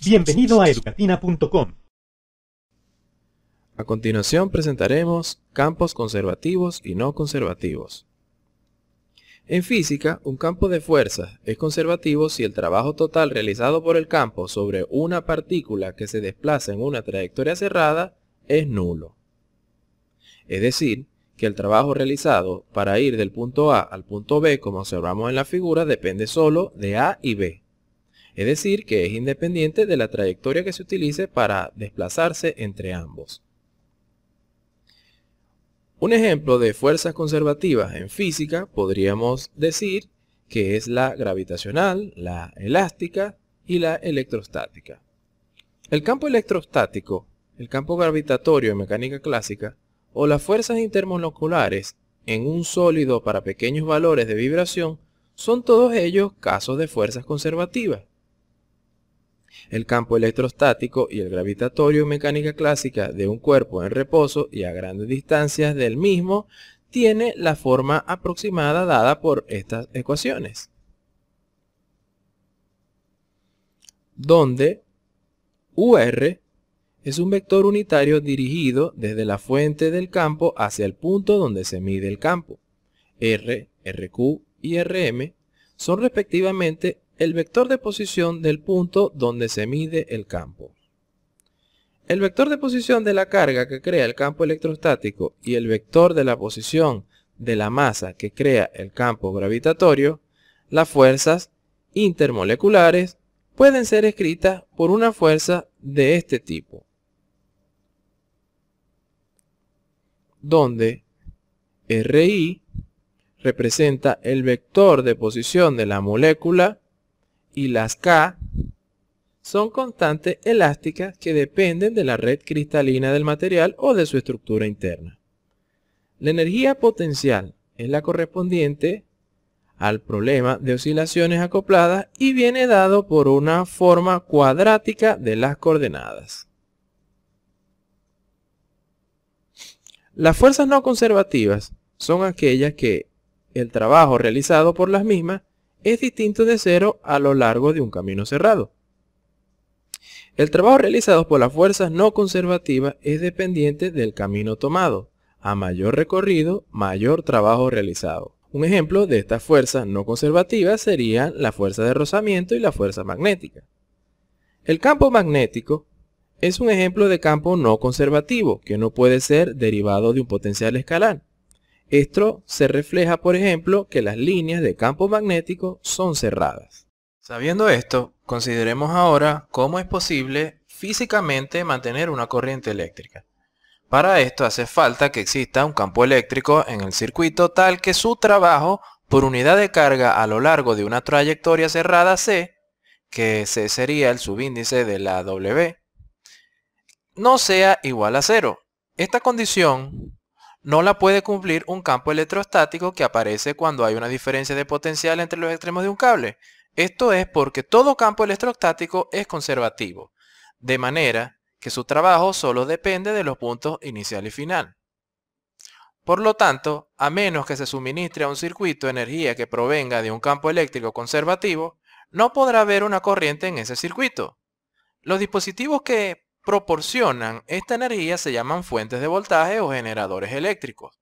Bienvenido a educatina.com. A continuación presentaremos campos conservativos y no conservativos. En física, un campo de fuerzas es conservativo si el trabajo total realizado por el campo sobre una partícula que se desplaza en una trayectoria cerrada es nulo. Es decir, que el trabajo realizado para ir del punto A al punto B, como observamos en la figura, depende solo de A y B. Es decir, que es independiente de la trayectoria que se utilice para desplazarse entre ambos. Un ejemplo de fuerzas conservativas en física podríamos decir que es la gravitacional, la elástica y la electrostática. El campo electrostático, el campo gravitatorio en mecánica clásica o las fuerzas intermoleculares en un sólido para pequeños valores de vibración son todos ellos casos de fuerzas conservativas. El campo electrostático y el gravitatorio en mecánica clásica de un cuerpo en reposo y a grandes distancias del mismo tiene la forma aproximada dada por estas ecuaciones, donde UR es un vector unitario dirigido desde la fuente del campo hacia el punto donde se mide el campo. R, RQ y RM son respectivamente el vector de posición del punto donde se mide el campo. El vector de posición de la carga que crea el campo electrostático y el vector de la posición de la masa que crea el campo gravitatorio, las fuerzas intermoleculares pueden ser escritas por una fuerza de este tipo, donde RI representa el vector de posición de la molécula y las K son constantes elásticas que dependen de la red cristalina del material o de su estructura interna. La energía potencial es la correspondiente al problema de oscilaciones acopladas y viene dado por una forma cuadrática de las coordenadas. Las fuerzas no conservativas son aquellas que el trabajo realizado por las mismas es distinto de cero a lo largo de un camino cerrado. El trabajo realizado por las fuerzas no conservativas es dependiente del camino tomado. A mayor recorrido, mayor trabajo realizado. Un ejemplo de estas fuerzas no conservativas serían la fuerza de rozamiento y la fuerza magnética. El campo magnético es un ejemplo de campo no conservativo que no puede ser derivado de un potencial escalar. Esto se refleja, por ejemplo, que las líneas de campo magnético son cerradas. Sabiendo esto, consideremos ahora cómo es posible físicamente mantener una corriente eléctrica. Para esto hace falta que exista un campo eléctrico en el circuito tal que su trabajo por unidad de carga a lo largo de una trayectoria cerrada C, que C sería el subíndice de la W, no sea igual a cero. Esta condición no la puede cumplir un campo electrostático que aparece cuando hay una diferencia de potencial entre los extremos de un cable. Esto es porque todo campo electrostático es conservativo, de manera que su trabajo solo depende de los puntos inicial y final. Por lo tanto, a menos que se suministre a un circuito energía que provenga de un campo eléctrico conservativo, no podrá haber una corriente en ese circuito. Los dispositivos que proporcionan esta energía se llaman fuentes de voltaje o generadores eléctricos.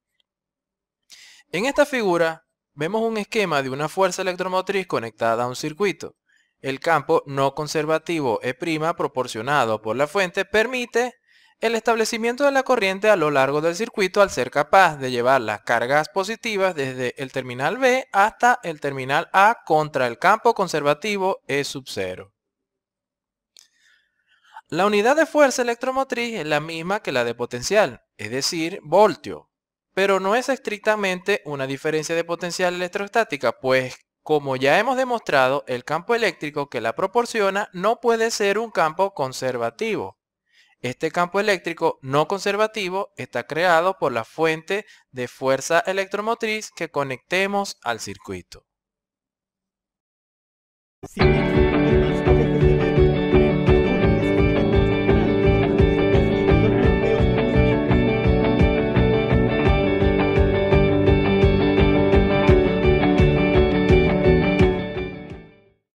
En esta figura vemos un esquema de una fuerza electromotriz conectada a un circuito. El campo no conservativo E' proporcionado por la fuente permite el establecimiento de la corriente a lo largo del circuito al ser capaz de llevar las cargas positivas desde el terminal B hasta el terminal A contra el campo conservativo E sub 0. La unidad de fuerza electromotriz es la misma que la de potencial, es decir, voltio, pero no es estrictamente una diferencia de potencial electrostática, pues como ya hemos demostrado, el campo eléctrico que la proporciona no puede ser un campo conservativo. Este campo eléctrico no conservativo está creado por la fuente de fuerza electromotriz que conectemos al circuito. Sí.